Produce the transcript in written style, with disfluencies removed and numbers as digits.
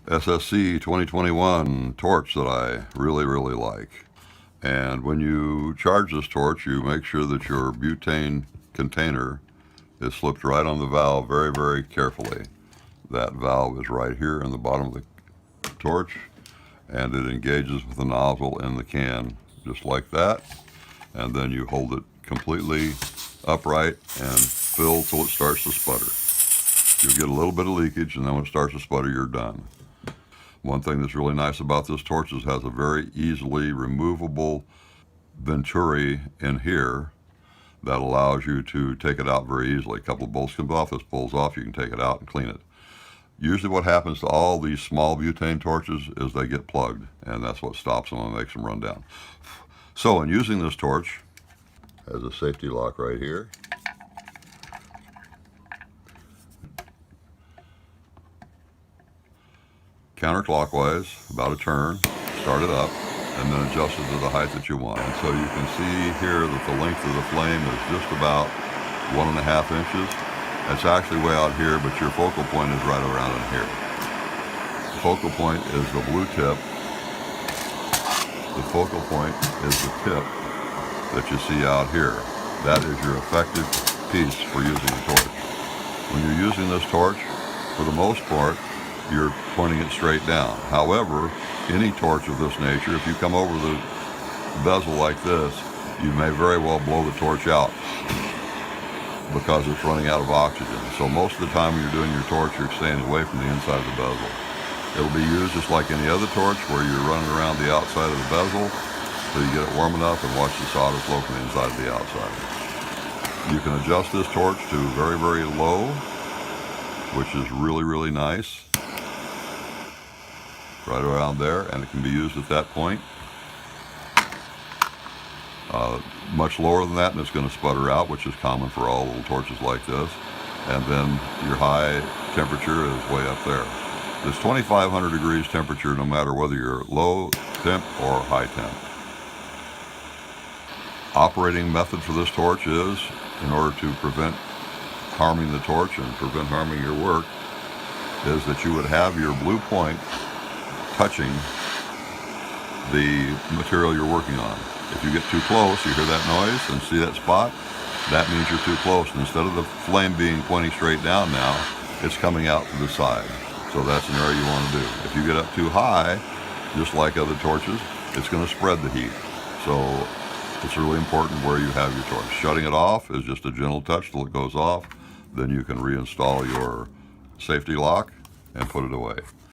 SSC 2021 torch that I really like. And when you charge this torch, you make sure that your butane container is slipped right on the valve very carefully. That valve is right here in the bottom of the torch, and it engages with the nozzle in the can just like that, and then you hold it completely upright and fill till it starts to sputter. You'll get a little bit of leakage, and then when it starts to sputter, you're done. One thing that's really nice about this torch is it has a very easily removable venturi in here that allows you to take it out very easily. A couple of bolts come off, this pulls off, you can take it out and clean it. Usually what happens to all these small butane torches is they get plugged, and that's what stops them and makes them run down. So in using this torch, has a safety lock right here. Counterclockwise, about a turn, start it up, and then adjust it to the height that you want. And so you can see here that the length of the flame is just about 1.5 inches. It's actually way out here, but your focal point is right around in here. The focal point is the blue tip. The focal point is the tip that you see out here. That is your effective piece for using the torch. When you're using this torch, for the most part, you're pointing it straight down. However, any torch of this nature, if you come over the bezel like this, you may very well blow the torch out because it's running out of oxygen. So most of the time when you're doing your torch, you're staying away from the inside of the bezel. It'll be used just like any other torch where you're running around the outside of the bezel so you get it warm enough and watch the solder flow from the inside to the outside. You can adjust this torch to very low, which is really nice. Right around there, and it can be used at that point. Much lower than that, and it's going to sputter out, which is common for all little torches like this. And then your high temperature is way up there. It's 2,500 degrees temperature no matter whether you're low temp or high temp. Operating method for this torch is, in order to prevent harming the torch and prevent harming your work, is that you would have your blue point touching the material you're working on. If you get too close, you hear that noise and see that spot, that means you're too close. And instead of the flame being pointing straight down now, it's coming out to the side. So that's an area you want to do. If you get up too high, just like other torches, it's going to spread the heat. So it's really important where you have your torch. Shutting it off is just a gentle touch till it goes off. Then you can reinstall your safety lock and put it away.